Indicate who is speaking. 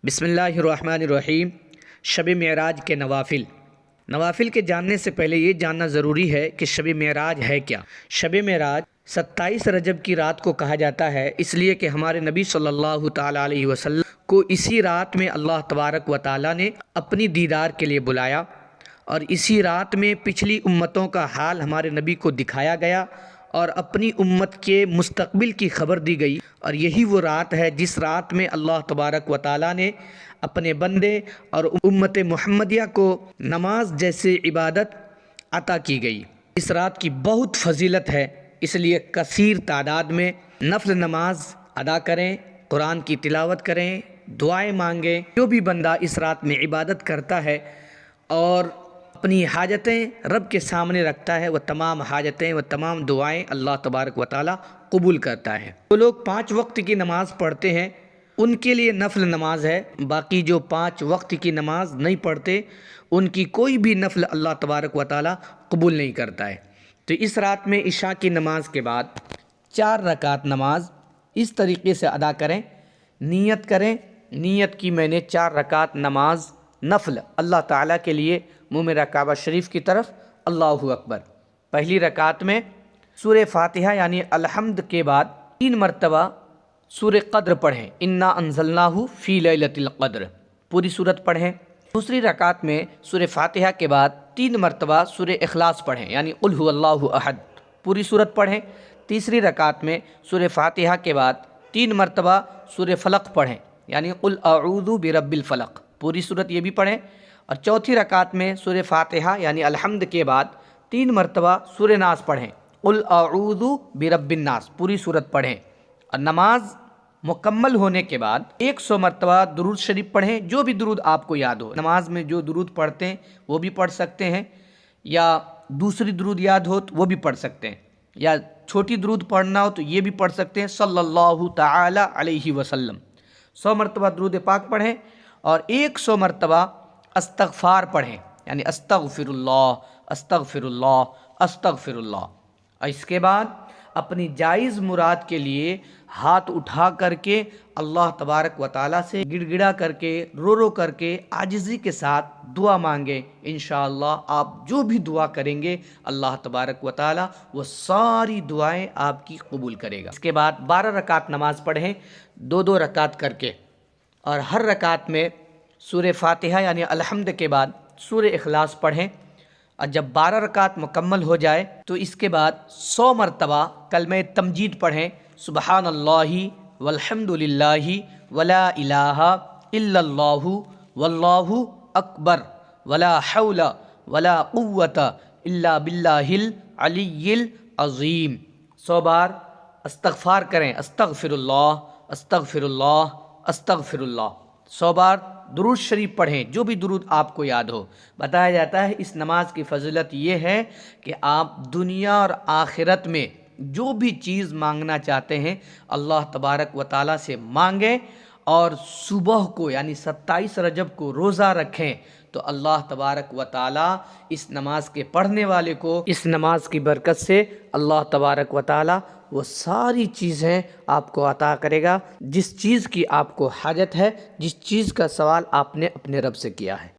Speaker 1: بسم اللہ الرحمن الرحیم۔ شب معراج کے نوافل کے جاننے سے پہلے یہ جاننا ضروری ہے کہ شب معراج ہے کیا۔ شب معراج 27 رجب کی رات کو کہا جاتا ہے، اس لیے کہ ہمارے نبی صلی اللہ تعالیٰ علیہ وسلم کو اسی رات میں اللہ تبارک و تعالیٰ نے اپنی دیدار کے لیے بلایا، اور اسی رات میں پچھلی امتوں کا حال ہمارے نبی کو دکھایا گیا اور اپنی امت کے مستقبل کی خبر دی گئی۔ اور یہی وہ رات ہے جس رات میں اللہ تبارک و تعالیٰ نے اپنے بندے اور امت محمدیہ کو نماز جیسے عبادت عطا کی گئی۔ اس رات کی بہت فضیلت ہے، اس لیے کثیر تعداد میں نفل نماز ادا کریں، قرآن کی تلاوت کریں، دعائیں مانگیں۔ جو بھی بندہ اس رات میں عبادت کرتا ہے اور اپنی حاجتیں رب کے سامنے رکھتا ہے، وہ تمام حاجتیں، وہ تمام دعائیں اللہ تبارک و تعالیٰ قبول کرتا ہے۔ جو لوگ 5 وقت کی نماز پڑھتے ہیں ان کے لیے نفل نماز ہے، باقی جو 5 وقت کی نماز نہیں پڑھتے ان کی کوئی بھی نفل اللہ تبارک و تعالیٰ قبول نہیں کرتا ہے۔ تو اس رات میں عشاء کی نماز کے بعد 4 رکعت نماز اس طریقے سے ادا کریں، نیت کریں، نیت کی میں نے 4 رکعت نماز نفل اللہ تعالیٰ کے لیے منہ میرا کعبہ شریف کی طرف، اللہ اکبر۔ پہلی رکعت میں سورہ فاتحہ یعنی الحمد کے بعد 3 مرتبہ سورہ قدر پڑھیں، انا انزلناہ فی لیلۃ القدر، پوری سورت پڑھیں۔ دوسری رکعت میں سورہ فاتحہ کے بعد 3 مرتبہ سورہ اخلاص پڑھیں یعنی قل ھو اللہ احد، پوری سورت پڑھیں۔ تیسری رکعت میں سورہ فاتحہ کے بعد 3 مرتبہ سورہ فلق پڑھیں یعنی قل اعوذ برب الفلق، پوری سورت یہ بھی پڑھیں۔ اور چوتھی رکعت میں سورہ فاتحہ یعنی الحمد کے بعد 3 مرتبہ سورہ ناس پڑھیں، قل اعوذ برب الناس، پوری سورت پڑھیں۔ اور نماز مکمل ہونے کے بعد 100 مرتبہ درود شریف پڑھیں، جو بھی درود آپ کو یاد ہو۔ نماز میں جو درود پڑھتے ہیں وہ بھی پڑھ سکتے ہیں، یا دوسری درود یاد ہو تو وہ بھی پڑھ سکتے ہیں، یا چھوٹی درود پڑھنا ہو تو یہ بھی پڑھ سکتے ہیں، صلی اللہ تعالی علیہ وسلم۔ 100 مرتبہ درود پاک پڑھیں اور 100 مرتبہ استغفار پڑھیں یعنی استغفر اللہ استغفر اللہ استغفر اللہ۔ اور اس کے بعد اپنی جائز مراد کے لیے ہاتھ اٹھا کر کے اللہ تبارک و تعالیٰ سے گڑ گڑا کر کے، رو رو کر کے، عاجزی کے ساتھ دعا مانگیں۔ انشاءاللہ آپ جو بھی دعا کریں گے اللہ تبارک و تعالیٰ وہ ساری دعائیں آپ کی قبول کرے گا۔ اس کے بعد 12 رکعت نماز پڑھیں، 2 رکعت کر کے، اور ہر رکعت میں سورہ فاتحہ یعنی الحمد کے بعد سورہ اخلاص پڑھیں۔ اور جب 12 رکعت مکمل ہو جائے تو اس کے بعد 100 مرتبہ کلمہ تمجید پڑھیں، سبحان اللہ والحمد للہ ولا الہ الا اللہ واللہ اکبر ولا حول ولا قوت الا باللہ العلی العظیم۔ 100 بار استغفار کریں، استغفر اللہ استغفر اللہ استغفر اللہ۔ 100 بار درود شریف پڑھیں، جو بھی درود آپ کو یاد ہو۔ بتایا جاتا ہے اس نماز کی فضیلت یہ ہے کہ آپ دنیا اور آخرت میں جو بھی چیز مانگنا چاہتے ہیں اللہ تبارک و تعالیٰ سے مانگیں، اور صبح کو یعنی 27 رجب کو روزہ رکھیں تو اللہ تبارک و تعالیٰ اس نماز کے پڑھنے والے کو اس نماز کی برکت سے اللہ تبارک و تعالیٰ وہ ساری چیزیں آپ کو عطا کرے گا، جس چیز کی آپ کو حاجت ہے، جس چیز کا سوال آپ نے اپنے رب سے کیا ہے۔